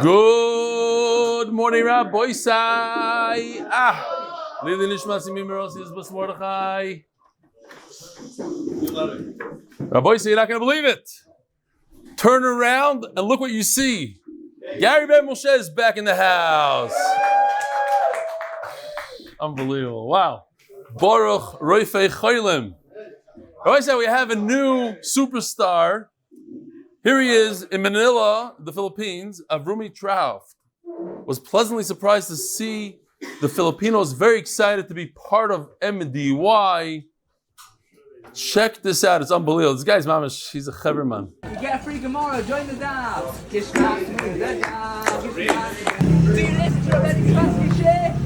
Good morning, Rabbi Isai. Lili Nishmas Imimeros is Bas Mordechai. Rabbi Isai, you're not going to believe it. Turn around and look what you see. Gary Ben Moshe is back in the house. Unbelievable. Wow. Baruch Roifei Cholim. Rabbi Isai, we have a new superstar. Here he is in Manila, the Philippines. Avrumi Trauf was pleasantly surprised to see the Filipinos very excited to be part of MDY. Check this out. It's unbelievable. This guy's mamash, he's a Haber man. You get a free Gemara, join the Daf. Do you listen to Eli Stefansky share?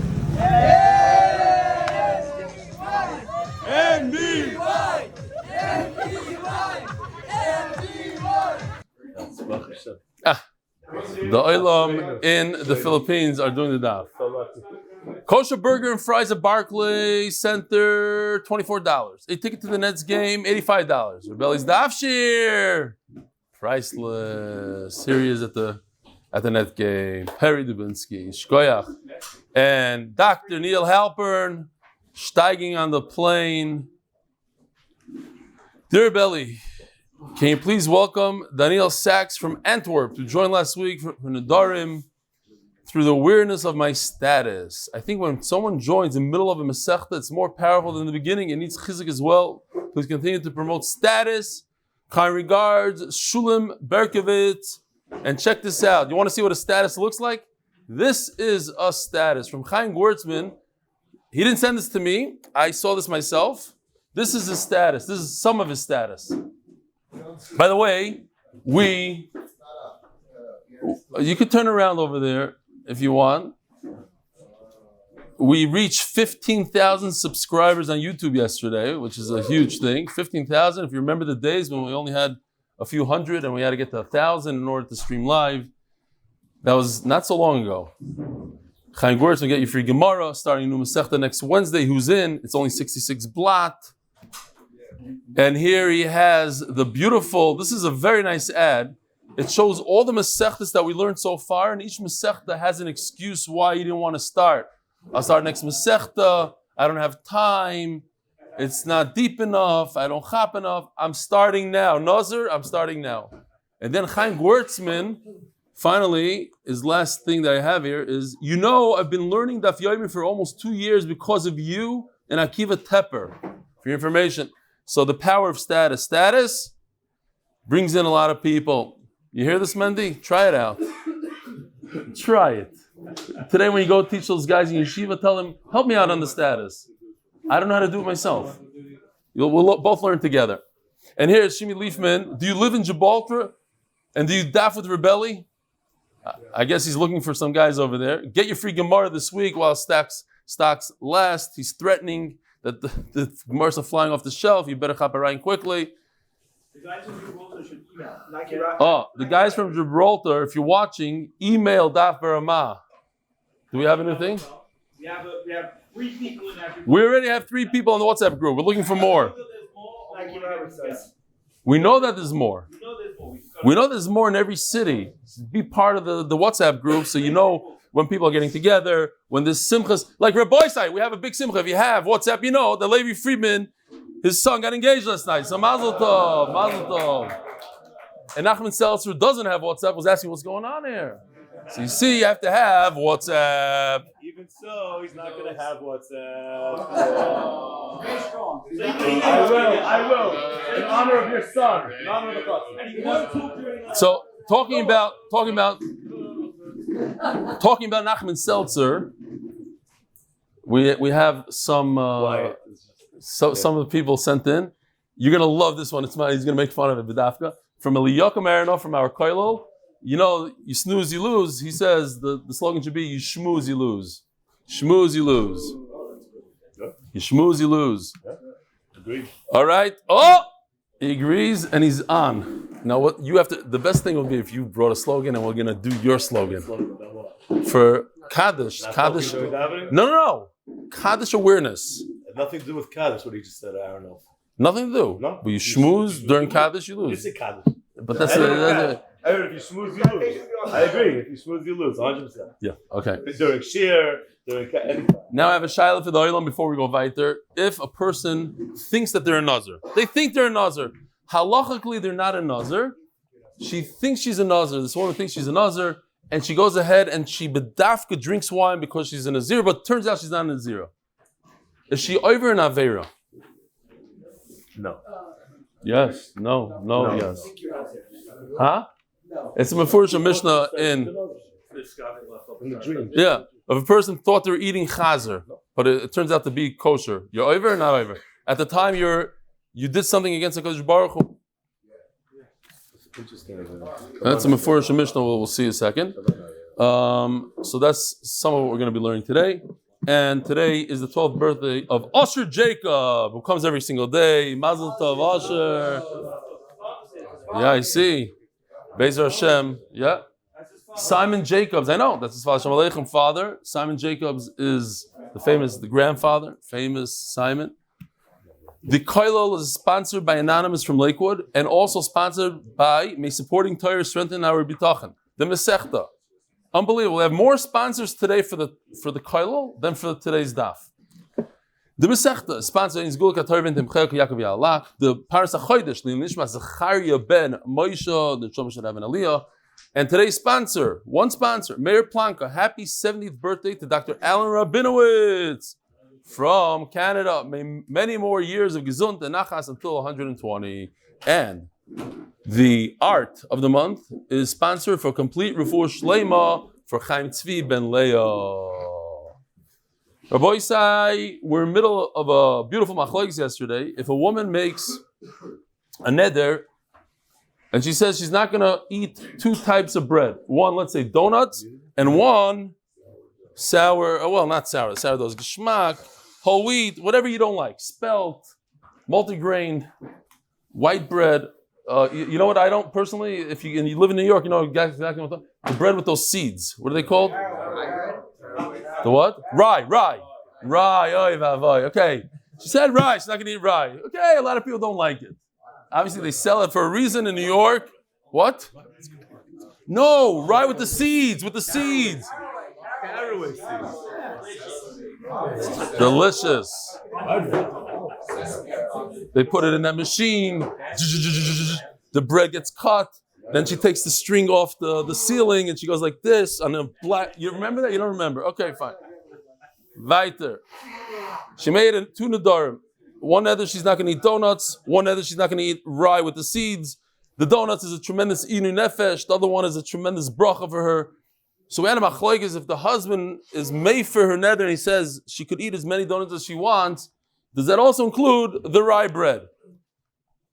MDY! The Olam in the Philippines are doing the daf. Kosher burger and fries at Barclays Center, $24. A ticket to the Nets game, $85. Rebelli's daf shir, priceless. Here he is at the Net game. Perry Dubinsky, Shkoyach, and Dr. Neil Halpern steiging on the plane. Dear Belly, can you please welcome Daniel Sachs from Antwerp, who joined last week from Nedarim. Through the weirdness of my status, I think when someone joins in the middle of a Masechta, it's more powerful than the beginning. It needs chizuk as well. Please continue to promote status. Kind regards, Shulim Berkovitz. And check this out. You want to see what a status looks like? This is a status from Chaim Gewurtzman. He didn't send this to me. I saw this myself. This is his status. This is some of his status. By the way, you could turn around over there if you want. We reached 15,000 subscribers on YouTube yesterday, which is a huge thing. 15,000. If you remember the days when we only had a few hundred and we had to get to 1,000 in order to stream live, that was not so long ago. Chaim Gewurtz will get you free Gemara starting new Masechta next Wednesday. Who's in? It's only 66 blot. And here he has the beautiful, this is a very nice ad. It shows all the Masechtas that we learned so far, and each Masechta has an excuse why you didn't want to start. I'll start next Masechta, I don't have time, it's not deep enough, I don't chop enough, I'm starting now. Nazir, I'm starting now. And then Chaim Gewurtzman, finally, his last thing that I have here is, I've been learning Daf Yomi for almost 2 years because of you and Akiva Tepper. For your information. So the power of status. Status brings in a lot of people. You hear this, Mendy? Try it out. Try it. Today when you go teach those guys in yeshiva, tell them, help me out on the status. I don't know how to do it myself. We'll both learn together. And here's Shimi Leafman. Do you live in Gibraltar? And do you daf with Rebelli? I guess he's looking for some guys over there. Get your free Gemara this week while stocks last. He's threatening that the Gemaras are flying off the shelf. You better chop it right quickly. The guys from Gibraltar should email. The guys from Gibraltar, if you're watching, email Daf Beracha. Do we have anything? We have 3 people in that group. We already have 3 people in the WhatsApp group. We're looking for more. We know that there's more. We know there's more in every city. Be part of the WhatsApp group so you know when people are getting together, when there's simchas. Like Rabbi Isai, we have a big simcha. If you have WhatsApp, you know that Levi Friedman, his son got engaged last night. So Mazel Tov, Mazel Tov. And Nachman Seltzer, who doesn't have WhatsApp, was asking what's going on here. So you see, you have to have WhatsApp. Even so, he's not going to have WhatsApp. Very strong. I will. In honor of your son. In honor of the cousin. So talking about Nachman Seltzer, we have some of the people sent in. You're gonna love this one. He's gonna make fun of it. B'dafka from Eliyakim Aronov from our koilel. You snooze, you lose. He says the slogan should be you schmooze, you lose. Schmooze, you lose. You schmooze, you lose. Agreed. All right. Oh, he agrees and he's on. Now what you have to. The best thing would be if you brought a slogan and we're gonna do your slogan for Kaddish. Kaddish. No. Kaddish awareness. Nothing to do with Kaddish, what he just said, I don't know. Nothing to do. No. But you schmooze during Kaddish, you lose. You say Kaddish. But that's I heard if you smooth, you lose. I agree. If you smooth, you lose. 100%. Yeah. Okay. During shear, during anything. Now I have a shayla for the oilam before we go weiter. If a person thinks that they're a nazir, they think they're a nazir. Halachically, they're not a nazir. She thinks she's a nazir. This woman thinks she's a nazir, and she goes ahead and she bedafka drinks wine because she's a nazir, but turns out she's not a nazir. Is she over an avera? No. Yes. No. Yes. Huh? It's a Mefurish Mishnah in the dream. Yeah. If a person thought they were eating chazer, but it turns out to be kosher, you're over or not over? At the time you did something against the Kodesh Baruch Hu. That's a Mefurish Mishnah. We'll see in a second. So that's some of what we're going to be learning today. And today is the 12th birthday of Usher Jacob, who comes every single day. Mazel Tov, Usher. Yeah, I see. Bezer Hashem. Yeah. Simon Jacobs. I know. That's his father. Shalom Aleichem father. Simon Jacobs is the grandfather, famous Simon. The Koilol is sponsored by Anonymous from Lakewood and also sponsored by May Supporting Torah Strengthen Our Bitachon. The Masechta. Unbelievable. We have more sponsors today for the Koilol than for today's daf. The Masechta is sponsored in Sgula, Tomchia, Kիעקב, Via'al. The Parnassa Chodesh, Nishma, Zechrya ben Moshe, the Shom Shadav and Aliyah. And today's sponsor, one sponsor, Mayor Plonka. Happy 70th birthday to Dr.Alan Rabinowitz from Canada. Many more years of gezunt and nachas until 120. And the art of the month is sponsored for complete refuah shleima for Chaim Tzvi ben Leah. Rabbi Isai, we're in the middle of a beautiful machlokes yesterday. If a woman makes a neder and she says she's not going to eat two types of bread, one, let's say donuts, and one sour, not sour, sourdough's geschmack, whole wheat, whatever you don't like, spelt, multigrain, white bread. You know what I don't personally, if you live in New York, you know exactly what I'm talking about. The bread with those seeds. What are they called? The what? Rye. Oy vavoy. Okay. She said rye. She's not going to eat rye. Okay, a lot of people don't like it. Obviously, they sell it for a reason in New York. What? No, rye with the seeds. Delicious. They put it in that machine. The bread gets cut. Then she takes the string off the ceiling and she goes like this on a black. You remember that? You don't remember? Okay, fine. Weiter. She made it 2 Nedarim. One neder she's not going to eat donuts. One neder she's not going to eat rye with the seeds. The donuts is a tremendous inu nefesh. The other one is a tremendous bracha for her. So we had a machlokes if the husband is made for her neder and he says she could eat as many donuts as she wants. Does that also include the rye bread?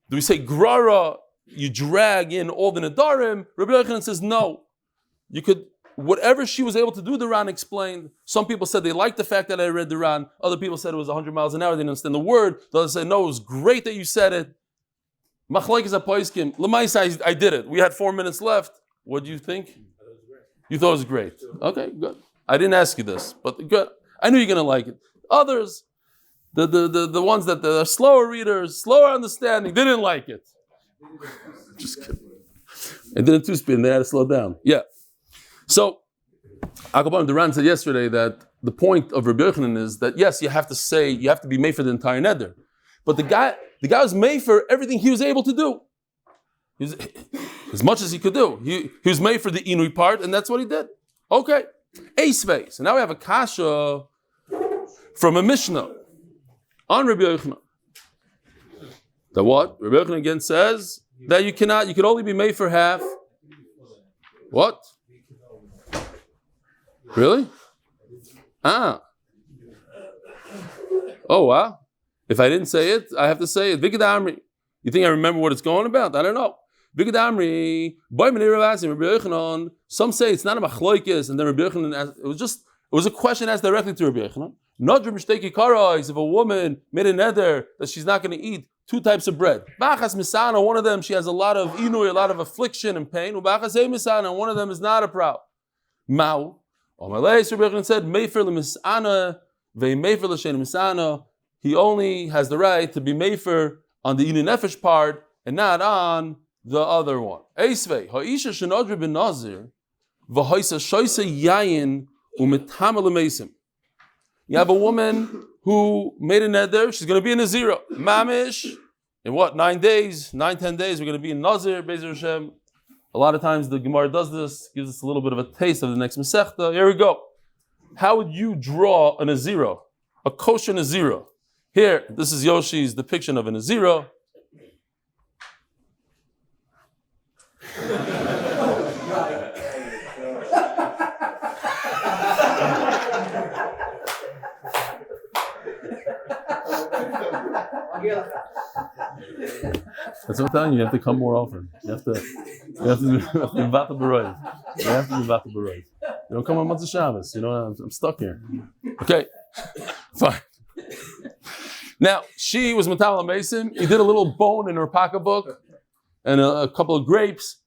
Do we say grara? You drag in all the nedarim. Rabbi Yochanan says no. You could, whatever she was able to do, the Ran explained. Some people said they liked the fact that I read the Ran. Other people said it was 100 miles an hour. They didn't understand the word. The others said, no, it was great that you said it. Machlokes apoiskim. L'maisa, I did it. We had 4 minutes left. What do you think? You thought it was great. Okay, good. I didn't ask you this, but good. I knew you're going to like it. Others, the ones that are slower readers, slower understanding, they didn't like it. Just kidding. I did it 2-speed and they had to slow down. Yeah. So, Akabam Duran said yesterday that the point of Rabbi Yochanan is that yes, you have to be made for the entire neder. But the guy was made for everything he was able to do. As much as he could do. He was made for the inui part, and that's what he did. Okay. Eisvei. So now we have a kasha from a Mishnah on Rabbi Yochanan. That what? Rabbi Yochanan again says that you could only be made for half. What? Really? Oh wow. If I didn't say it, I have to say it. Vikadamri. You think I remember what it's going about? I don't know. Vikadamri. Some say it's not a machlokes, and then Rabbi Yochanan asked, it was a question asked directly to Rabbi Yochanan. If a woman made a neder that she's not going to eat 2 types of bread. Bachas misana, one of them she has a lot of inui, a lot of affliction and pain. Ubachas misana, and one of them is not a proud. Mau. Rabbi Yochanan said, Mefer l'misana, ve'mefer l'shen misana. He only has the right to be mefer on the inu nefesh part and not on the other one. Eisvei, ha'isha shenodri ben nazir, v'hoisa shoysa yayin u'metamel mesim. You have a woman who made a neder, she's going to be in a zero. Mamish, in what, 9 days, 10 days, we're going to be in Nazir, Bezer Hashem. A lot of times the Gemara does this, gives us a little bit of a taste of the next Masechta. Here we go. How would you draw a Naziro? A kosher Naziro. Here, this is Yoshi's depiction of a Naziro. That's what I'm telling you. You have to come more often. You have to be Vata B'Roiv. You have to be Vata B'Roiv. You don't come on Motzei Shabbos. You know, I'm stuck here. Okay, fine. Now, she was Matala Mason. He did a little bone in her pocketbook and a couple of grapes.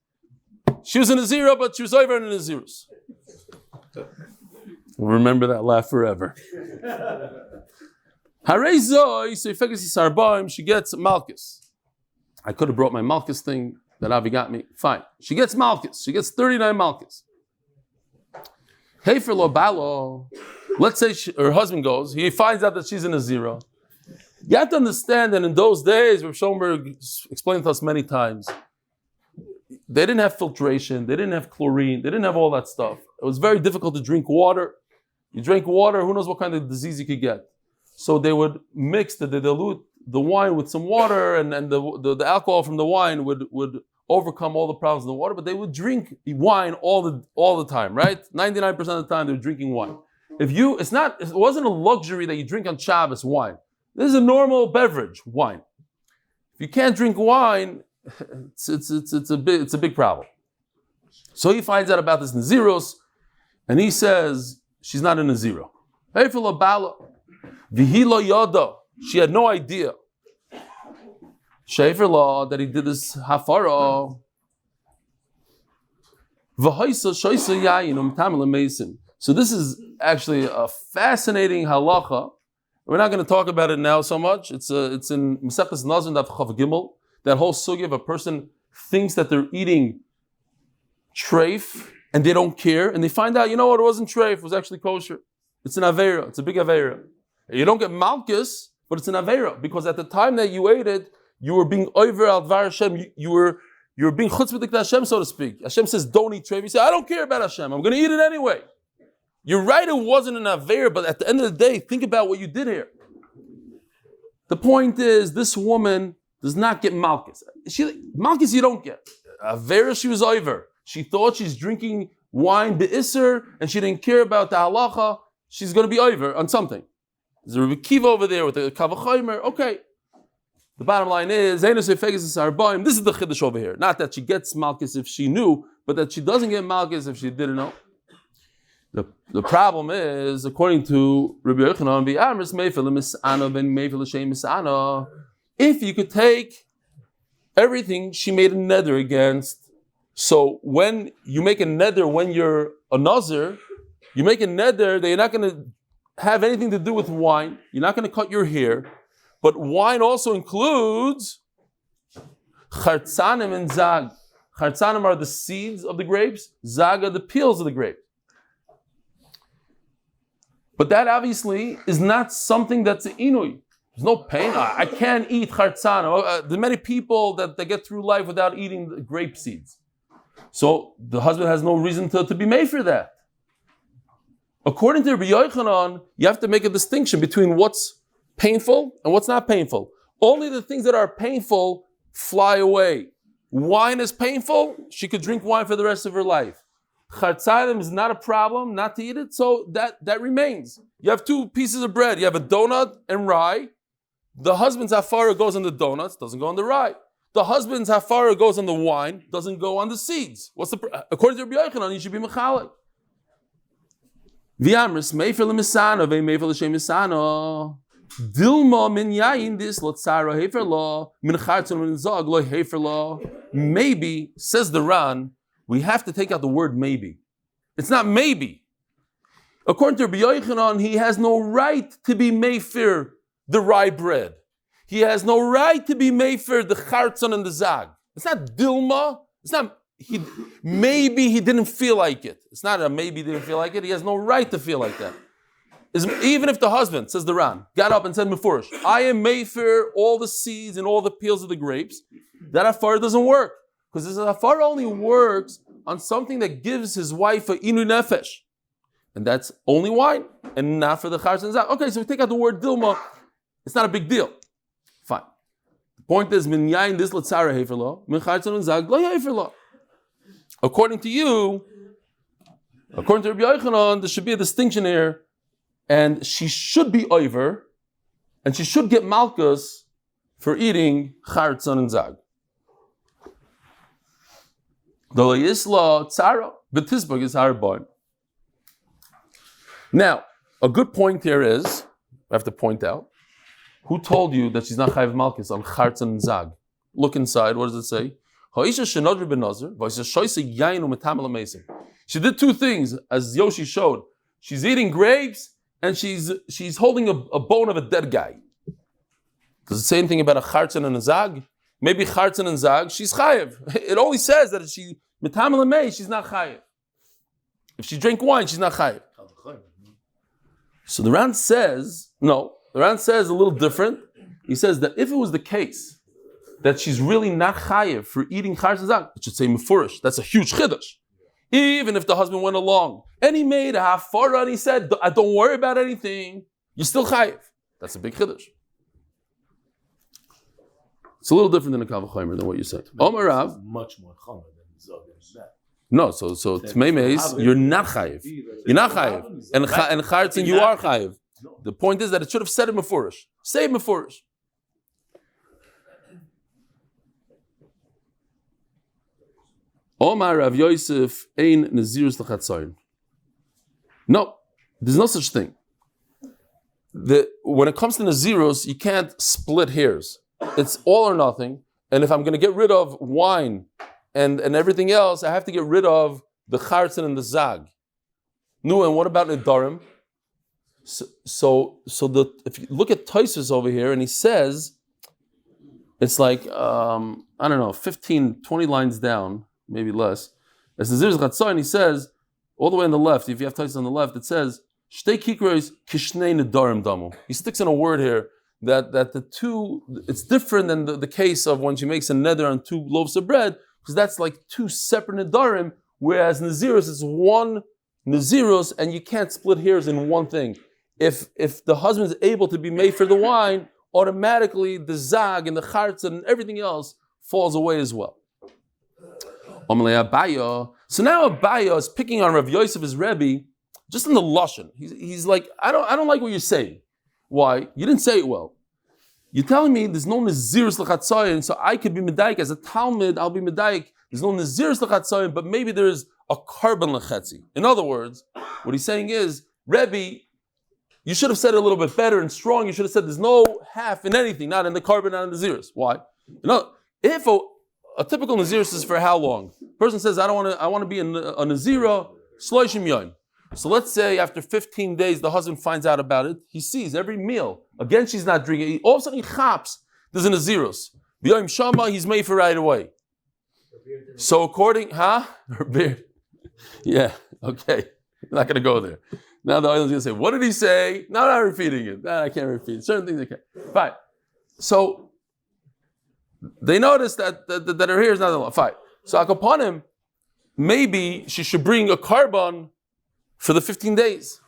She was in a zero, but she was over in the zeros. We'll remember that laugh forever. She gets Malchus. I could have brought my Malchus thing that Avi got me. Fine. She gets Malchus. She gets 39 Malchus. Hey for lo balo. Let's say her husband goes. He finds out that she's in a zero. You have to understand that in those days, Rav Schoenberg explained to us many times, they didn't have filtration. They didn't have chlorine. They didn't have all that stuff. It was very difficult to drink water. You drink water, who knows what kind of disease you could get. So they would mix, they dilute the wine with some water, and the alcohol from the wine would overcome all the problems in the water, but they would drink wine all the time, right? 99% of the time they were drinking wine. It wasn't a luxury that you drink on Shabbos wine. This is a normal beverage, wine. If you can't drink wine, it's a big problem. So he finds out about this Naziros, and he says she's not in a zero. Hey for Bala. Vihilo Yoda. She had no idea. Shefer law that he did this hafara. So this is actually a fascinating halacha. We're not going to talk about it now so much. It's in Mesechus Nazir Daf Chav Gimel. That whole sugya of a person thinks that they're eating treif and they don't care, and they find out, you know what, it wasn't treif, it was actually kosher. It's an aveira. It's a big aveira. You don't get malchus, but it's an aveira, because at the time that you ate it, you were being over al dvar Hashem. You were being chutzpah Hashem, so to speak. Hashem says, don't eat treif. You say, I don't care about Hashem. I'm going to eat it anyway. You're right, it wasn't an aveira, but at the end of the day, think about what you did here. The point is, this woman does not get malchus. Malchus you don't get. Aveira, she was over. She thought she's drinking wine be'isser, and she didn't care about the halacha. She's going to be over on something. There's a Rebbe Kiva over there with a kavachaymer. Okay. The bottom line is, this is the chiddush over here. Not that she gets malchus if she knew, but that she doesn't get malchus if she didn't know. The problem is, according to Rabbi Yochanan, if you could take everything she made a neder against, so when you make a neder when you're a nazir, you make a neder that you're not going to have anything to do with wine, you're not going to cut your hair, but wine also includes chartzanim and zag. Chartzanim are the seeds of the grapes, zag are the peels of the grape. But that obviously is not something that's an inui. There's no pain. I can't eat chartzana. There are many people that they get through life without eating the grape seeds. So the husband has no reason to be made for that. According to Rabbi Yochanan, you have to make a distinction between what's painful and what's not painful. Only the things that are painful fly away. Wine is painful. She could drink wine for the rest of her life. Chartzadim is not a problem, not to eat it, so that remains. You have two pieces of bread. You have a donut and rye. The husband's hafara goes on the donuts, doesn't go on the rye. The husband's hafara goes on the wine, doesn't go on the seeds. According to Rabbi Yochanan, you should be mechalek. V'amris meifel l'misano ve'meifel l'shem misano. Dilma min yayin dis lotzara hefer lo min chartzon min zog lo hefer lo. Maybe, says the Ran, we have to take out the word maybe. It's not maybe. According to Rabbi Yochanan, he has no right to be meifir the rye bread. He has no right to be meifir the chartzon and the zag. It's not Dilma. It's not, maybe he didn't feel like it. It's not a maybe he didn't feel like it. He has no right to feel like that. Even if the husband, says the Ran, got up and said Mefurish, I am Mayfair, all the seeds and all the peels of the grapes, that afar doesn't work. Because this afar only works on something that gives his wife a inu nefesh. And that's only wine, and not for the charetz and zag. Okay, so we take out the word dilma, it's not a big deal. Fine. The point is, min yain this letzara heferlo, min charetz and zag lo heferlo. According to you, according to Rabbi Yochanan, there should be a distinction here, and she should be over, and she should get malchus for eating charetz and zag. Now, a good point here is, I have to point out, who told you that she's not chayiv malchus on charetz and zag? Look inside, what does it say? She did two things, as Yoshi showed. She's eating grapes, and she's holding a bone of a dead guy. Does it say anything about a charetz and a zag? Maybe charetz and zag, she's chayiv. It only says that if she metamel mei, she's not chayiv. If she drank wine, she's not chayiv. So the Ran says, no, the Ran says a little different. He says that if it was the case that she's really not chayiv for eating charetz and zag, it should say mefurish. That's a huge chiddush. Even if the husband went along and he made a hafara and he said, don't worry about anything, you're still chayiv. That's a big chiddush. It's a little different than a kavachomer than what you said. Omar Rav, much more chomer than zog and that. No, so tmei meis, you're not chayiv. You're not chayiv. And charetz, you are chayiv. The point is that it should have said it mefurish. Say it mefurish. Omar Rav Yosef ein nazirus l'chatzayin. No, there's no such thing. When it comes to nazirus, you can't split hairs. It's all or nothing. And if I'm going to get rid of wine and everything else, I have to get rid of the charetz and the zag. No, and what about Nedarim? So if you look at Tosfos over here, and he says, it's like, 15, 20 lines down, maybe less. As the Zirz Chatzayin, he says, all the way on the left, if you have Tosfos on the left, it says, Shtei kikros kishnei Nedarim damu. He sticks in a word here, that the two, it's different than the case of when she makes a neder on 2 loaves of bread, because that's like 2 separate nedarim, whereas nazirus is one nazirus, and you can't split hairs in one thing. If the husband is able to be made for the wine, automatically the zag and the charetz and everything else falls away as well. So now Abaya is picking on Rav Yosef, his Rebbe, just in the lashon. He's like, I don't like what you're saying. Why? You didn't say it well. You're telling me there's no nazirus l'chatzayin, so I could be medayik as a Talmud. I'll be medayik. There's no nazirus l'chatzayin, but maybe there's a carbon l'chatzi. In other words, what he's saying is, Rebbe, you should have said it a little bit better and strong. You should have said there's no half in anything, not in the carbon, not in the nazirus. Why? If a typical nazirus is for how long? Person says, I want to be a nazira shloshim yom. So let's say after 15 days, the husband finds out about it. He sees every meal. Again, she's not drinking. All of a sudden, he chaps. There's a nazirus. B'yom shama, he's made for right away. So according, Her beard. Yeah, okay. I'm not going to go there. Now the island's going to say, what did he say? No, I'm not repeating it. I can't repeat it. Certain things I can't. Fine. So they notice that her hair is not a lot. Fine. So upon him, maybe she should bring a carbon for the 15 days.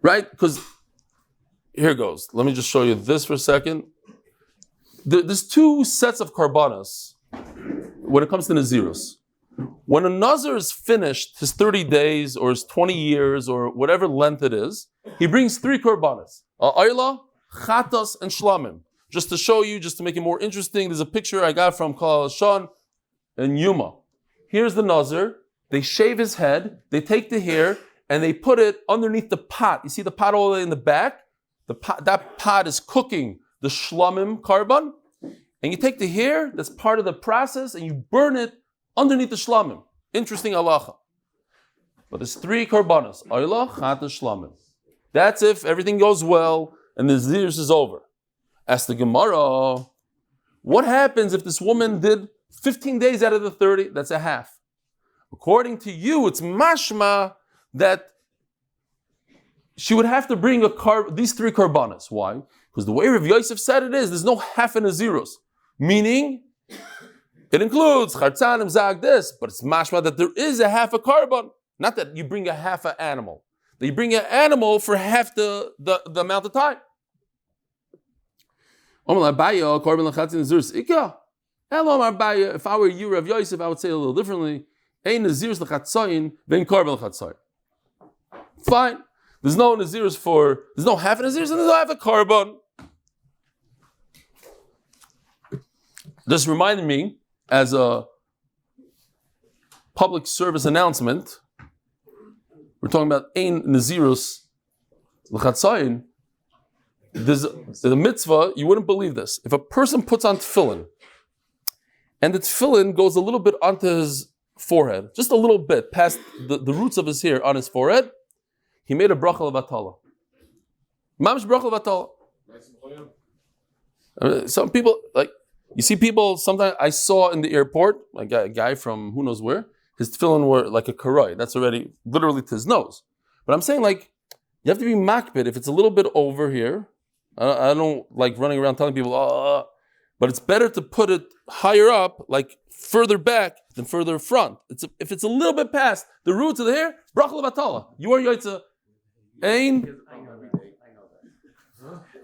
Right? Because here goes. Let me just show you this for a second. There's 2 sets of karbanas when it comes to nazirus. When a nazir is finished his 30 days or his 20 years or whatever length it is, he brings 3 karbanas. Ayla, chatas, and shlamim. Just to show you, just to make it more interesting, there's a picture I got from Kal Shan and Yuma. Here's the nazir. They shave his head. They take the hair and they put it underneath the pot. You see the pot all the way in the back? That pot is cooking the shlamim carbon. And you take the hair, that's part of the process, and you burn it underneath the shlamim. Interesting halacha. But there's 3 karbanas. Ayla, chata, shlamim. That's if everything goes well and the nazirus is over. Ask the Gemara, what happens if this woman did 15 days out of the 30? That's a half. According to you, it's mashma that she would have to bring these 3 karbanas. Why? Because the way Rav Yosef said it is, there's no half and a zeros. Meaning, it includes chartzanim, zag this, but it's mashma that there is a half a karban. Not that you bring a half an animal. That you bring an animal for half the amount of time. If I were you, Rav Yosef, I would say it a little differently. Fine. There's no nazirs there's no half a nazirs and there's no half a karban. This reminded me, as a public service announcement, we're talking about ein nazirus l'chatzayin. There's a mitzvah, you wouldn't believe this. If a person puts on tefillin, and the tefillin goes a little bit onto his forehead, just a little bit, past the roots of his hair on his forehead, he made a bracha levatala. Mamish bracha levatala. Some people, you see people, sometimes I saw in the airport, like a guy from who knows where, his tefillin were like a karoi. That's already literally to his nose. But I'm saying you have to be makbid. If it's a little bit over here, I don't like running around telling people, but it's better to put it higher up, like further back than further front. If it's a little bit past the roots of the hair, bracha levatala. You are yaitza. Ain.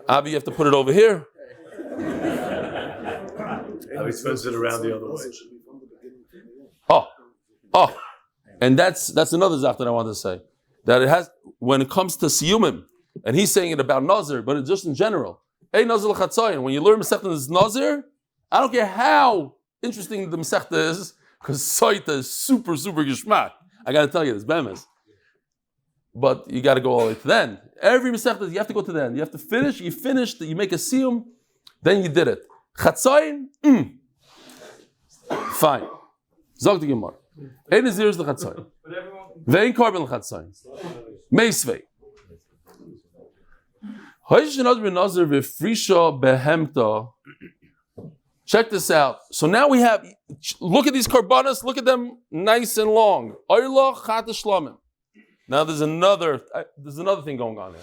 Abi, you have to put it over here. He spins it around the other way. And that's another zach that I want to say. That it has, when it comes to siyumim, and he's saying it about nazir, but it's just in general. Hey, nazir l'chatzayin. When you learn Masechta is nazir, I don't care how interesting the Masechta is, because Saita is super, super geshmak. I got to tell you this, bemes. But you got to go all the way to the end. Every Masechta, you have to go to the end. You have to finish. You finished. You make a siyum, then you did it. Chatzayin, fine. Zog the Gemara. Ein nazir is l'chatzayin. Vein korban l'chatzayin. Meisvei. Check this out. So now we have, look at these karbanas, look at them nice and long. Now there's another thing going on here.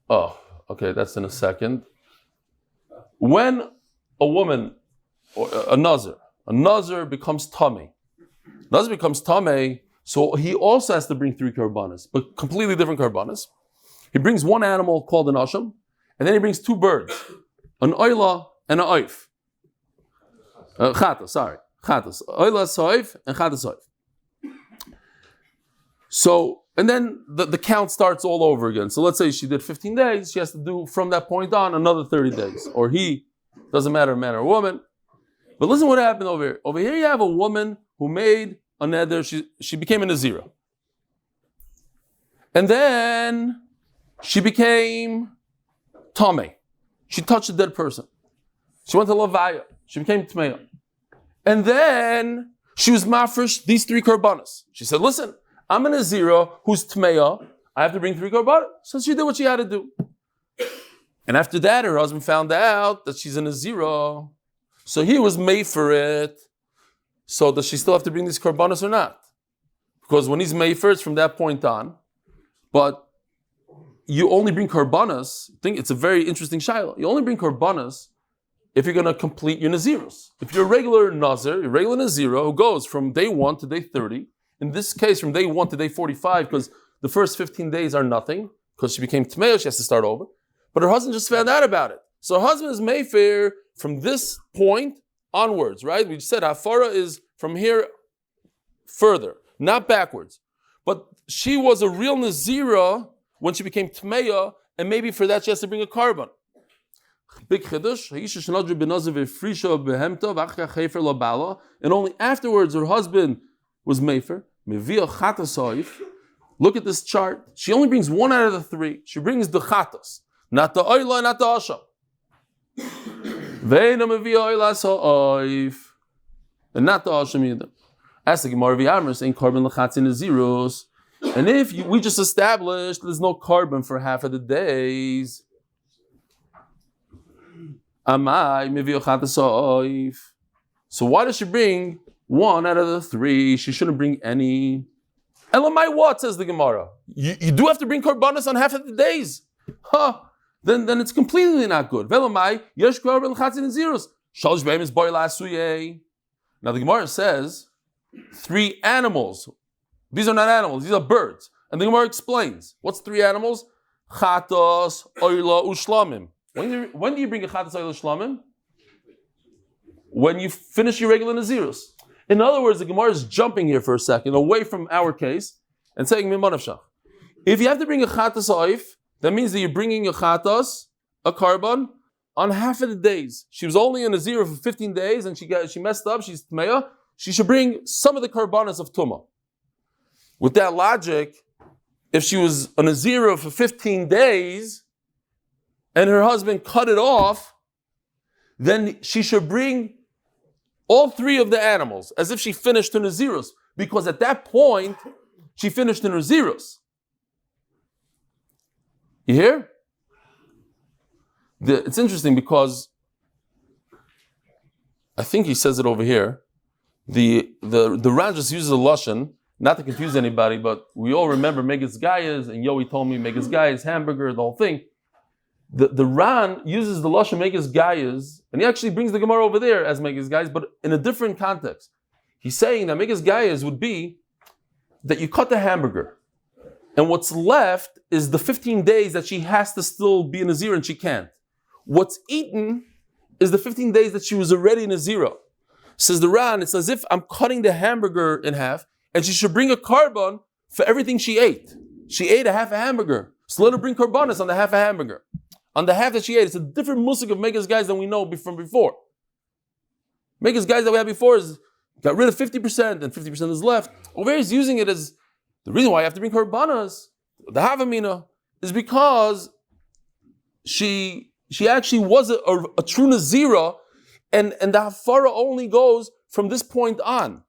Oh, okay, that's in a second. When a woman, or a nazir becomes tamei, so he also has to bring 3 karbanas, but completely different karbanas. He brings one animal called an asham, and then he brings 2 birds, an oila and an oif. Chatas. Oila soif and chatas oif. So, and then the count starts all over again. So let's say she did 15 days, she has to do from that point on another 30 days. Or he, doesn't matter, man or woman. But listen what happened over here. Over here you have a woman who made a neder, she became a nazira. And then she became tamei. She touched a dead person. She went to lavaya. She became tmeya. And then she was mafresh these 3 karbanas. She said, listen, I'm a nazira who's tmeya. I have to bring 3 karbanas. So she did what she had to do. And after that, her husband found out that she's a nazira. So he was made for it. So does she still have to bring these karbanas or not? Because when he's made for it, it's from that point on. But you only bring karbanas. I think it's a very interesting shaila. You only bring karbanas if you're going to complete your nazirus. If you're a regular nazir, a regular nazira who goes from day 1 to day 30, in this case from day 1 to day 45, because the first 15 days are nothing, because she became tmeya, she has to start over. But her husband just found out about it. So her husband is mayfair from this point onwards, right? We said hafara is from here further, not backwards. But she was a real nazira when she became tmeya, and maybe for that she has to bring a karban. Big chiddush. And only afterwards her husband was mayfair. Look at this chart. She only brings 1 out of the 3. She brings the chatas, not the oila, not the asham. And not the asham either. Ask the Gemara v'amers ain't carbon l'chatzin zeros. And if we just established there's no carbon for half of the days, Amai mevi chatas ha'oif. So why does she bring one out of the three? She shouldn't bring any. Elamai what, says the Gemara? You do have to bring korbanos on half of the days. Then it's completely not good. Velamai, yesh korban chatzin and zeros. Shalosh beim is boy lasuye. Now the Gemara says 3 animals. These are not animals, these are birds. And the Gemara explains, what's 3 animals? Chatos, oila, ushlamim. When do you bring a chatos, oila, ushlamim? When you finish your regular naziros. In other words, the Gemara is jumping here for a second, away from our case, and saying, if you have to bring a chatos oif, that means that you're bringing a chatos, a carbon, on half of the days. She was only in a zero for 15 days, and she messed up, she's tmeya. She should bring some of the carbonas of tumah. With that logic, if she was on a zero for 15 days, and her husband cut it off, then she should bring all 3 of the animals, as if she finished her naziros, because at that point, she finished in her zeros. You hear? It's interesting because I think he says it over here. The Ran just uses a lashon, not to confuse anybody, but we all remember Megas Gaias, and Yoey told me Megas Gaias, hamburger, the whole thing. The Ran uses the lashon Megas Gaias, and he actually brings the Gemara over there as Megas Gaias, but in a different context. He's saying that Megas Gaias would be that you cut the hamburger, and what's left is the 15 days that she has to still be in a zero and she can't. What's eaten is the 15 days that she was already in a zero. Says the Ran, it's as if I'm cutting the hamburger in half, and she should bring a carbon for everything she ate. She ate a half a hamburger, so let her bring carbonas on the half a hamburger. On the half that she ate, it's a different musik of Megas guys than we know from before. Megas guys that we had before is got rid of 50% and 50% is left. Over here he's using it as the reason why you have to bring carbonas, the havamina, is because she actually was a true nazira, and the hafara only goes from this point on.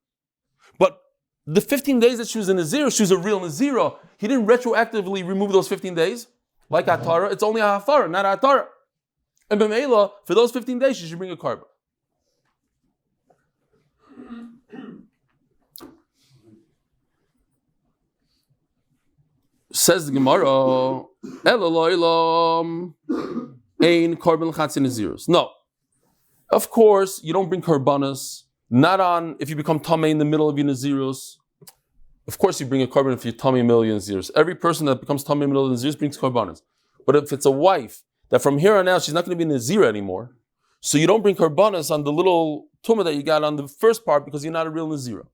But the 15 days that she was a nazira, she was a real nazira. He didn't retroactively remove those 15 days. Like Atara, it's only a hafara, not a Atara. And b'meila, for those 15 days, she should bring a carbon. Says the Gemara, Ein carbon chatzin naziros. No. Of course, you don't bring karbanas, not on if you become tamei in the middle of your naziros. Of course, you bring a carbon if you're tamei in the middle of your naziros. Every person that becomes tamei in the middle of the naziros brings karbanas. But if it's a wife that from here on out she's not going to be nazira anymore, so you don't bring karbanas on the little tumah that you got on the first part because you're not a real nazira.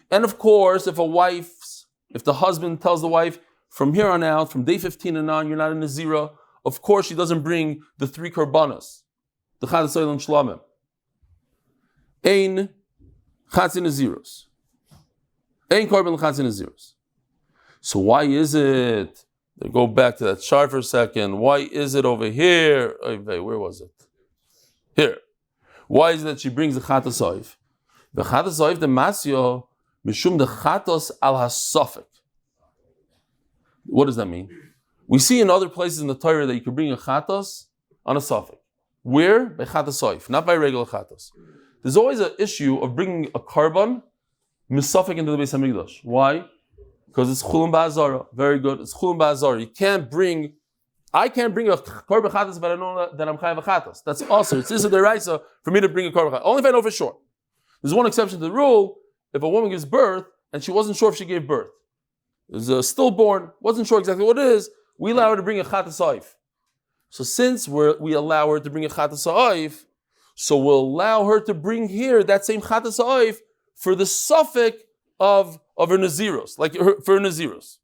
And of course, if the husband tells the wife from here on out, from day 15 and on, you're not a nazira, of course she doesn't bring the 3 karbanas. The chatzin and shlamim. Ein chatzin naziros. Ein carbon chatzin naziros. So why is it? Go back to that chart for a second. Why is it over here? Where was it? Here. Why is it that she brings the chatos oif? The chatos oif the masyo mishum the chatos al hasofik. What does that mean? We see in other places in the Torah that you can bring a chatos on a sofik. Where? By chatos oif, not by regular chatos. There's always an issue of bringing a carbon misafik into the Beis Hamikdash. Why? Because it's chulun ba'azara. Very good. It's chulun ba'azara. I can't bring a carbon chatos, but I know that I'm chayav a chatos. That's also, it's a deraisa for me to bring a carbon chatos. Only if I know for sure. There's one exception to the rule. If a woman gives birth and she wasn't sure if she gave birth, there's a stillborn, wasn't sure exactly what it is, we allow her to bring a chatos oif. So since we allow her to bring a chatos oif, so we'll allow her to bring here that same chatos oif for the suffix of her naziros, like for her naziros.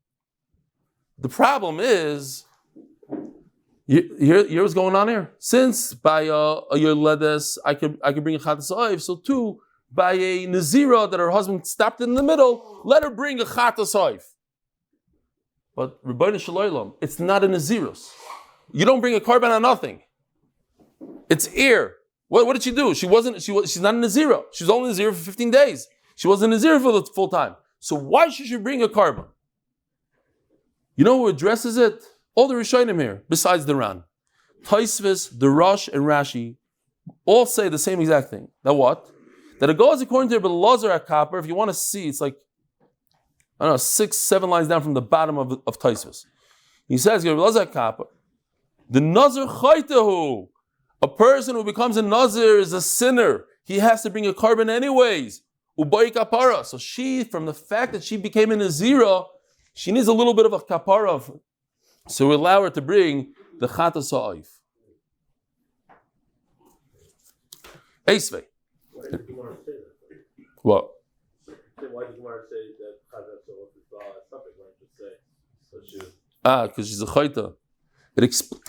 The problem is, here's what's going on here. Since by your ledes I could bring a chatos oif, so too by a nazira that her husband stopped in the middle, let her bring a chatos oif. But Rebbeinu Shalom, it's not a naziros. You don't bring a carbon on nothing. It's ear. What did she do? She's not a nazira. She was only a nazira for 15 days. She wasn't a nazira for the full time. So why should she bring a carbon? You know who addresses it? All the Rishonim here, besides the Ran. Taisvis, the Rosh, and Rashi all say the same exact thing. That what? That it goes according to Rabbi Lazar at Copper. If you want to see, it's like, I don't know, 6-7 lines down from the bottom of Taisvus. He says, Rabbi Lazar at Copper, the Nazir Chaytahu, a person who becomes a Nazir is a sinner. He has to bring a carbon anyways. Ubai kapara. So she, from the fact that she became a Nazira, she needs a little bit of a kapara. So we allow her to bring the Chatas Ha'if. Eisvei. Why did the Gemara say that? What? Why did the Gemara say that Chazal is something? Why did it say? So she was... Because she's a chayta.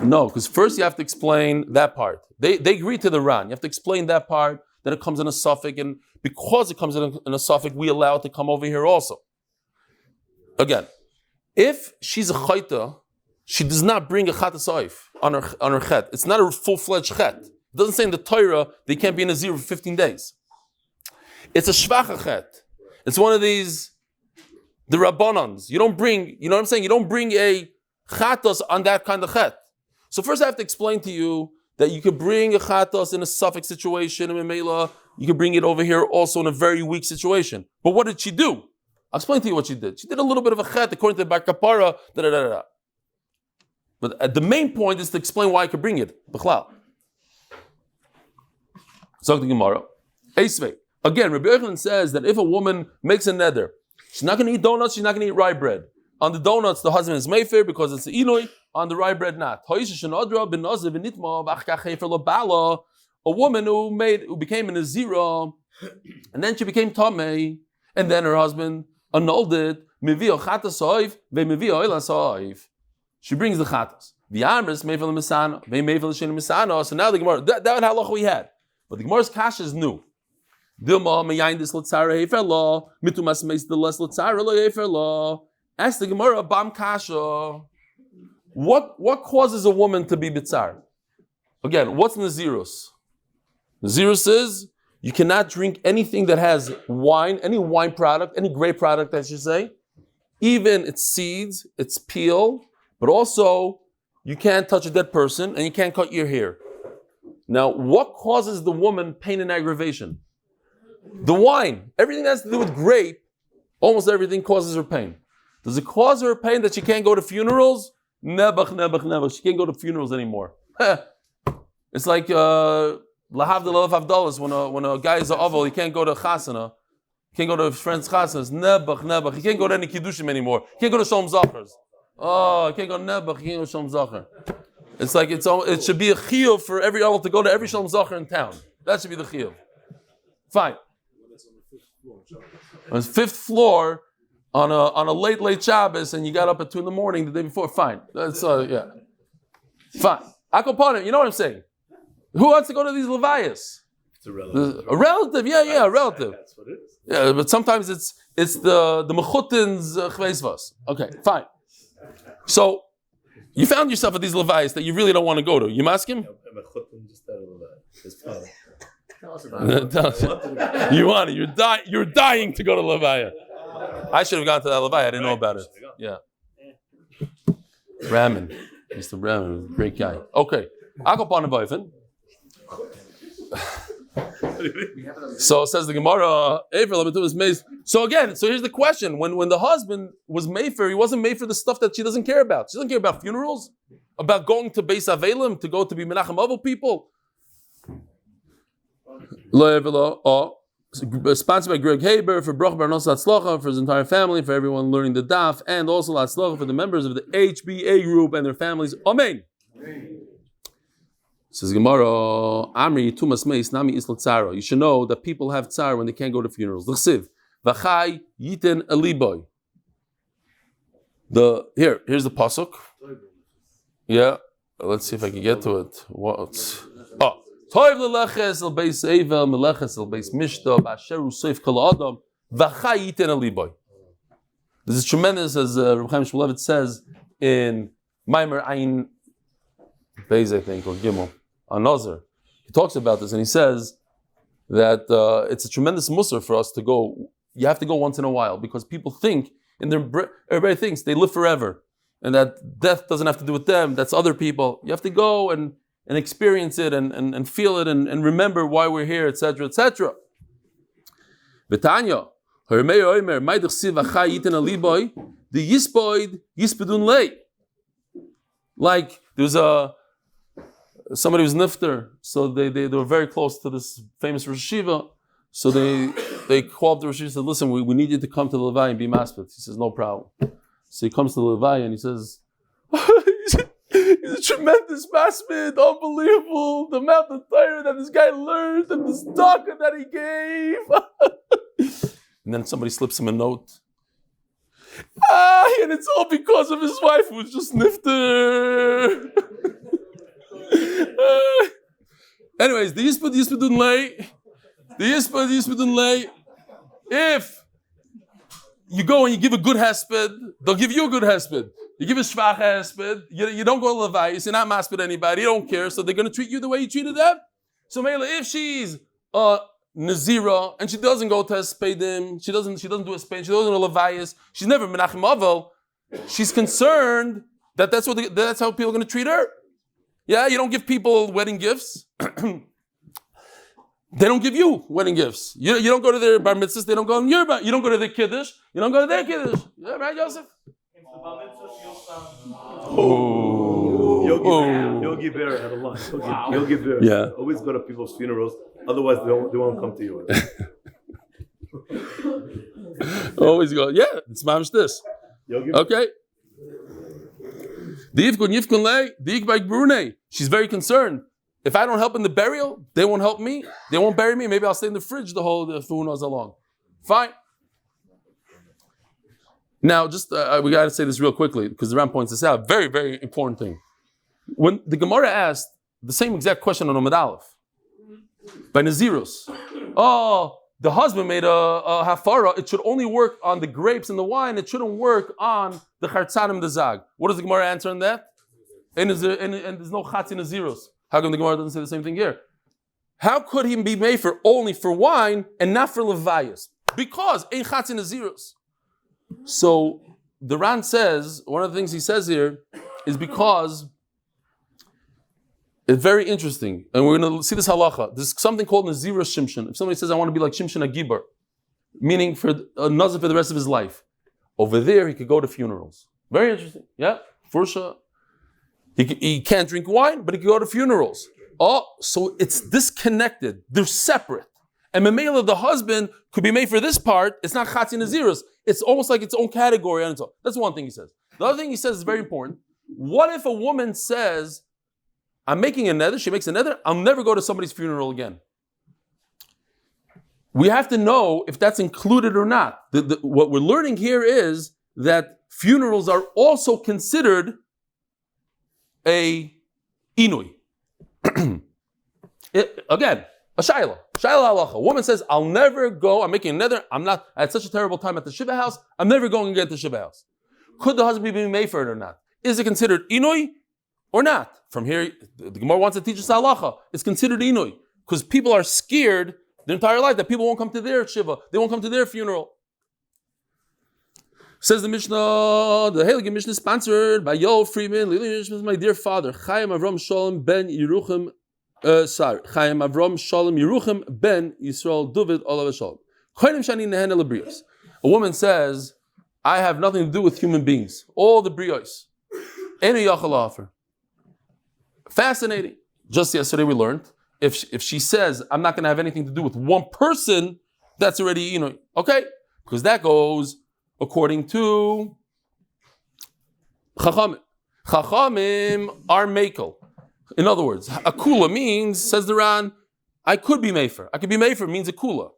No, because first you have to explain that part. They agree to the Ran. You have to explain that part, that it comes in a suffix, and because it comes in a suffix, we allow it to come over here also. Again, if she's a chayta, she does not bring a chatas oif on her chet. It's not a full-fledged chet. It doesn't say in the Torah they can't be in a zero for 15 days. It's a shvacha chet. It's one of these, the rabbanans. You don't bring, you know what I'm saying? You don't bring a chatos on that kind of chet. So first I have to explain to you that you could bring a chatos in a suffix situation, in Mimela. You could bring it over here also in a very weak situation. But what did she do? I'll explain to you what she did. She did a little bit of a chet according to the Bar Kapara, da-da-da-da. But the main point is to explain why I could bring it. B'chlal. So the Gemara. Eisvei. Again, Rabbi Yochanan says that if a woman makes a neder, she's not going to eat donuts, she's not going to eat rye bread. On the donuts, the husband is mayfair because it's the inoi. On the rye bread, not. A woman who became a nazira, and then she became tamei, and then her husband annulled it. She brings the chatas. So now the Gemara, that halach we had. But the Gemara's kasha is new. Ask the Gemara, Bam Kasha, what causes a woman to be bitzar? Again, what's Nazirus? Nazirus is you cannot drink anything that has wine, any wine product, any grape product, I should say, even its seeds, its peel, but also you can't touch a dead person and you can't cut your hair. Now, what causes the woman pain and aggravation? The wine. Everything that has to do with grape, almost everything causes her pain. Does it cause her pain that she can't go to funerals? Nebuch. She can't go to funerals anymore. It's like lahavdil havdalas when a guy is a oval, he can't go to chasana, he can't go to his friend's chasanas. Nebuch. He can't go to any kiddushim anymore. He can't go to shalom zachars. Oh, he can't go to nebuch. He can't go to shalom zachar. It's like it should be a chiyuv for every oval to go to every shalom zachar in town. That should be the chiyuv. Fine. On the 5th floor. On a late Shabbos, and you got up at 2 a.m. the day before, fine. That's yeah. Fine. Akopana, you know what I'm saying? Who wants to go to these levayas? It's a relative. A relative, yeah, a relative. That's what it is. Yeah, but sometimes it's the mechutins chveisvas. Okay, fine. So you found yourself at these levayas that you really don't want to go to. You ask him? You want it. You're dying to go to levaya. I should have gone to that levaya. I didn't know about it. Yeah. Ramin. Mr. Ramin, great guy. Okay. Akopana Boyfin. So says the Gemara, so again, so here's the question. When the husband was mayfair, he wasn't made for the stuff that she doesn't care about. She doesn't care about funerals, about going to Beis Avelim, to go to be Menachem Avil people. Sponsored by Greg Haber for Beracha Parnassa Hatzlacha for his entire family, for everyone learning the Daf, and also Hatzlacha for the members of the HBA Group and their families. Amen. Says Gemara, Amri Tumas Meis Nami Isla Tzara. You should know that people have tzar when they can't go to funerals. L'chsiv V'chai Yiten Eliboy. Here's the pasuk. Yeah, let's see if I can get to it. Toiv leleches el beis evel meleches el beis mishta b'asher usayf kol adam v'chai yiten eliboy. This is tremendous, as Reb Chaim Shmulevitz says in Maimer Ayin Beis, I think, or Gimel on Nazar. He talks about this and he says that it's a tremendous musar for us to go. You have to go once in a while because people think everybody thinks they live forever and that death doesn't have to do with them. That's other people. You have to go and and experience it and feel it and remember why we're here, etc., etc. Betanya, like there was somebody was nifter, so they were very close to this famous Rosh Yeshiva. So they called the Rosh Yeshiva and said, listen, we need you to come to the Levi and be maspid. He says, no problem. So he comes to the Levi and he says, he's a tremendous maspid, unbelievable, the amount of Torah that this guy learned and the tzedakah that he gave. And then somebody slips him a note. And it's all because of his wife who was just nifter. Anyways, the Yispudun lay. If you go and you give a good hesped, they'll give you a good hesped. You give a shvach hesped, you don't go to Levi's, you're not masped anybody, you don't care, so they're going to treat you the way you treated them. So Mela, if she's Nazira and she doesn't go to Hespedim, she doesn't do a spade, she doesn't do a Levi's, she's never Menachem Avel, she's concerned that that's how people are going to treat her. Yeah, you don't give people wedding gifts. They don't give you wedding gifts. You don't go to their bar mitzvahs. They don't go on your bar. You don't go to their kiddush. You don't go to their kiddush. Yeah, right, Yosef? Yogi Bear had a line. Yogi Bear. Yeah. Always go to people's funerals. Otherwise, they won't come to you. Always go. Yeah, it's mamish this. Okay. She's very concerned. If I don't help in the burial, they won't help me. They won't bury me. Maybe I'll stay in the fridge for who knows how long. Fine. Now, just we got to say this real quickly because the Ram points this out. Very, very important thing. When the Gemara asked the same exact question on Amud Aleph by Nazirus, the husband made a hafara. It should only work on the grapes and the wine. It shouldn't work on the chartzanim the zag. What does the Gemara answer on that? And there's no chatzi Nazirus. How come the Gemara doesn't say the same thing here? How could he be made for only for wine and not for levayas? Because ein chatzi Nazirus. So the Ran says, one of the things he says here is because it's very interesting, and we're going to see this halacha. There's something called Nazirus Shimshon. If somebody says, I want to be like Shimshon Agibar, meaning for a nazir for the rest of his life, over there he could go to funerals. Very interesting. Yeah, for sure. He can't drink wine, but he can go to funerals. So it's disconnected. They're separate. And Memela, the husband, could be made for this part. It's not Chatzi Nazirus. It's almost like its own category on its own. That's one thing he says. The other thing he says is very important. What if a woman says, I'm making a nether, she makes a nether, I'll never go to somebody's funeral again. We have to know if that's included or not. What we're learning here is that funerals are also considered a inui. Again, a shayla halacha. A woman says, I'll never go, I'm making a nether, I had such a terrible time at the Shiva house, I'm never going again to the Shiva house. Could the husband be made for it or not? Is it considered inui or not? From here, the Gemara wants to teach us halacha. It's considered inui. Because people are scared their entire life that people won't come to their Shiva, they won't come to their funeral. Says the Mishnah, the Heilige Mishnah is sponsored by Yoel Friedman, my dear father, Chaim Avram Shalom ben Yeruchim, Chaim Avram Shalom Yeruchim ben Yisrael David Olav Shalom. A woman says, I have nothing to do with human beings. All the brios. Any yachal offer. Fascinating. Just yesterday we learned, if she says, I'm not going to have anything to do with one person, that's already, okay? Because that goes according to Chachamim. Chachamim are mekel. In other words, a kula means, says the Ran, I could be mefer. I could be mefer means a kula.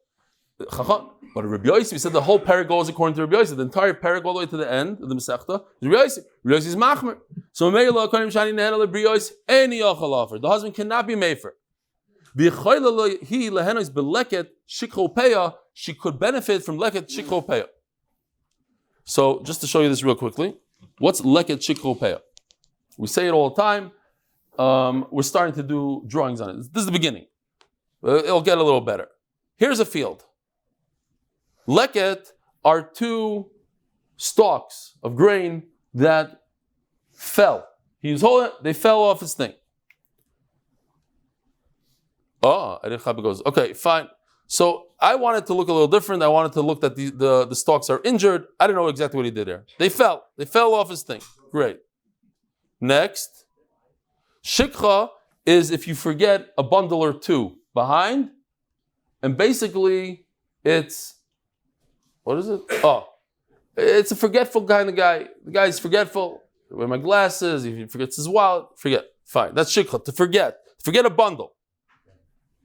But Rabbi Yosef said the whole parak goes according to Rabbi Yosef. The entire parak all the way to the end of the Masechta is Rabbi Yosef. Rabbi Yosef is machmer. So meila according to Shani Nehena Rabbi Yosef any yachal offer. The husband cannot be mefer. He lehenois beleket shikro peya. She could benefit from leket shikro peya. So just to show you this real quickly, what's leket shikro peya? We say it all the time. We're starting to do drawings on it. This is the beginning. It'll get a little better. Here's a field. Leket are two stalks of grain that fell. He was holding it, they fell off his thing. Oh, I didn't have goes. Okay, fine. So I wanted to look a little different. I wanted to look that the stalks are injured. I don't know exactly what he did there. They fell off his thing. Great. Next. Shikha is if you forget a bundle or two behind, and basically it's, what is it? Oh, it's a forgetful kind of guy. The guy's forgetful. I wear my glasses. If he forgets his wallet, forget. Fine. That's shikha, to forget. Forget a bundle.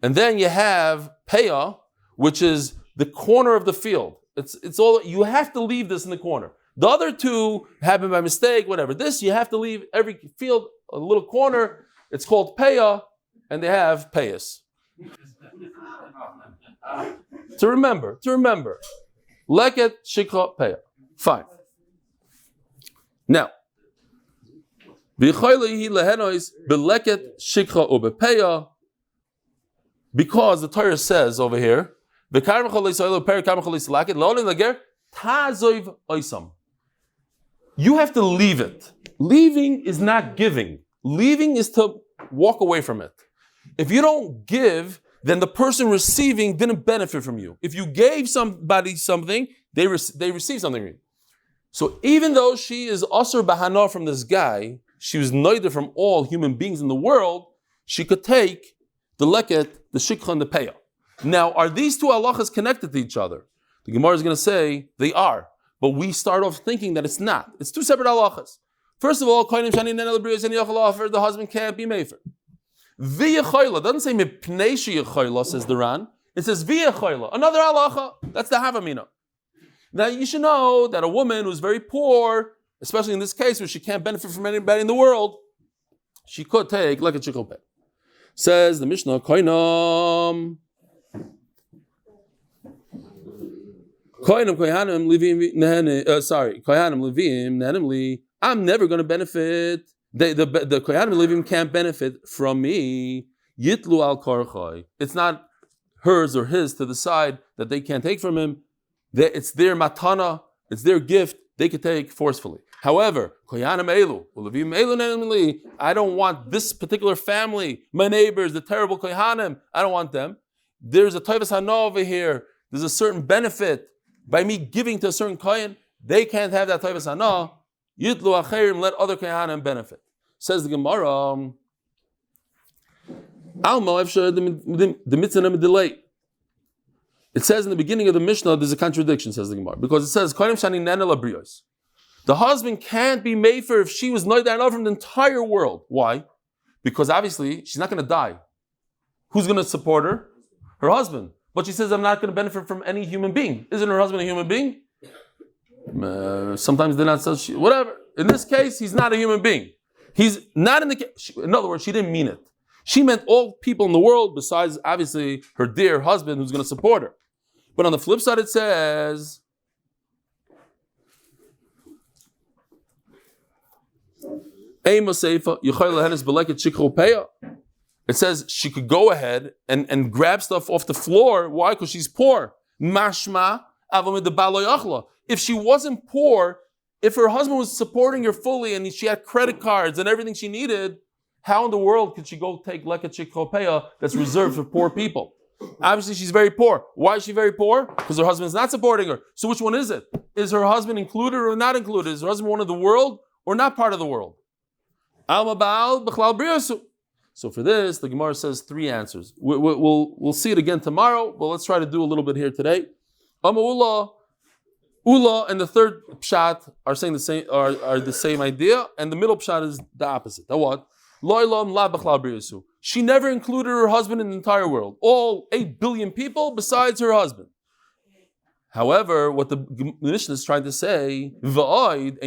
And then you have peya, which is the corner of the field. It's all, you have to leave this in the corner. The other two happen by mistake, whatever. This, you have to leave every field, a little corner. It's called peya, and they have payas. To remember. Leket, shikha, peya. Fine. Now, because the Torah says over here, you have to leave it. Leaving is not giving. Leaving is to walk away from it. If you don't give, then the person receiving didn't benefit from you. If you gave somebody something, they received something. So even though she is asur bahana from this guy, she was neither from all human beings in the world, she could take the leket, the shikha, and the peya. Now, are these two halachas connected to each other? The Gemara is going to say they are, but we start off thinking that it's not. It's two separate halachas. First of all, the husband can't be mefer. V'yechayla doesn't say mipnei sheyechayla, says the Ran. It says v'yechayla, another halacha. That's the havamina. Now you should know that a woman who's very poor, especially in this case where she can't benefit from anybody in the world, she could take like a chikopet. Says the Mishnah, koinam kohanim levim nehanim li. I'm never going to benefit. The kohanim levim can't benefit from me. Yitlu al karchai. It's not hers or his to decide that they can't take from him. It's their matana, it's their gift, they could take forcefully. However, I don't want this particular family, my neighbors, the terrible kohanim, I don't want them. There's a toivas hana over here, there's a certain benefit by me giving to a certain kohen, they can't have that toivas hana. Yitlu acherim, let other kohanim benefit. Says the Gemara, Alma efshar the mitzvah delay. It says in the beginning of the Mishnah, there's a contradiction, says the Gemara, because it says, the husband can't be mefer if she was noidar from the entire world. Why? Because obviously, she's not going to die. Who's going to support her? Her husband. But she says, I'm not going to benefit from any human being. Isn't her husband a human being? Sometimes they're not such, whatever. In this case, he's not a human being. He's not in the case. In other words, she didn't mean it. She meant all people in the world besides, obviously, her dear husband who's going to support her. But on the flip side, it says, it says she could go ahead and grab stuff off the floor. Why? Because she's poor. Mashma. If she wasn't poor, if her husband was supporting her fully and she had credit cards and everything she needed, how in the world could she go take leket shikhopeya that's reserved for poor people? Obviously, she's very poor. Why is she very poor? Because her husband is not supporting her. So which one is it? Is her husband included or not included? Is her husband one of the world or not part of the world? So for this, the Gemara says three answers. We'll see it again tomorrow, but let's try to do a little bit here today. Ula and the third pshat are saying the same are the same idea, and the middle pshat is the opposite. That what? She never included her husband in the entire world. All 8 billion people besides her husband. However, what the Mishnah is trying to say, it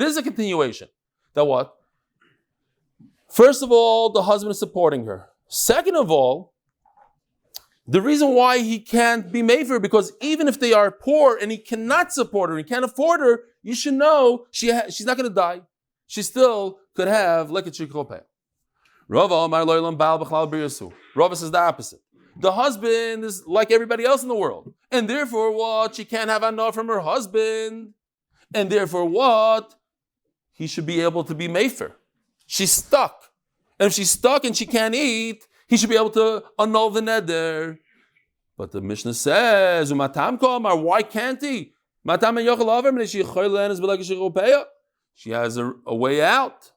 is a continuation. That what? First of all, the husband is supporting her. Second of all, the reason why he can't be mefer, because even if they are poor and he cannot support her, he can't afford her, you should know she's not going to die. She still could have leket shikhopeya. Rava says the opposite. The husband is like everybody else in the world. And therefore what? She can't have anah from her husband. And therefore what? He should be able to be mefer. She's stuck. And if she's stuck and she can't eat, he should be able to annul the neder. But the Mishnah says, "Umatam komar, why can't he? Matam yochel aver she has a way out."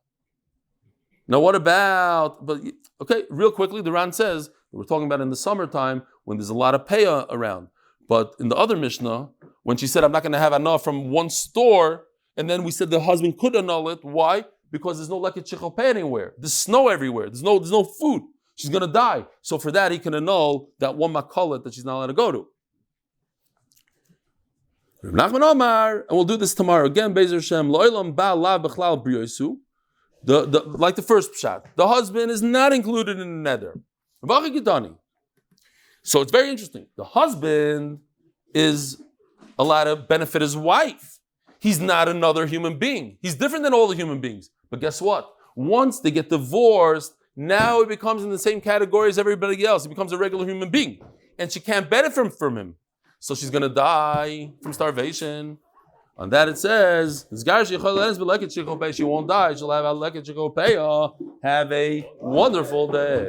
Now, what about? But okay, real quickly, the Ran says we're talking about in the summertime when there's a lot of payah around. But in the other Mishnah, when she said, "I'm not going to have enough from one store," and then we said the husband could annul it. Why? Because there's no leket shechel pay anywhere. There's snow everywhere. There's no food. She's going to die. So for that, he can annul that one makolet that she's not allowed to go to. Reb Nachman Omar, and we'll do this tomorrow again. Bezer Hashem lo'ilam ba la b'chlal briyosu. Like the first pshat, the husband is not included in the neder. So it's very interesting. The husband is allowed to benefit his wife. He's not another human being. He's different than all the human beings. But guess what? Once they get divorced, now he becomes in the same category as everybody else. He becomes a regular human being. And she can't benefit from him. So she's going to die from starvation. On that it says, she won't die. She'll have a leket shechel peah. Have a wonderful day.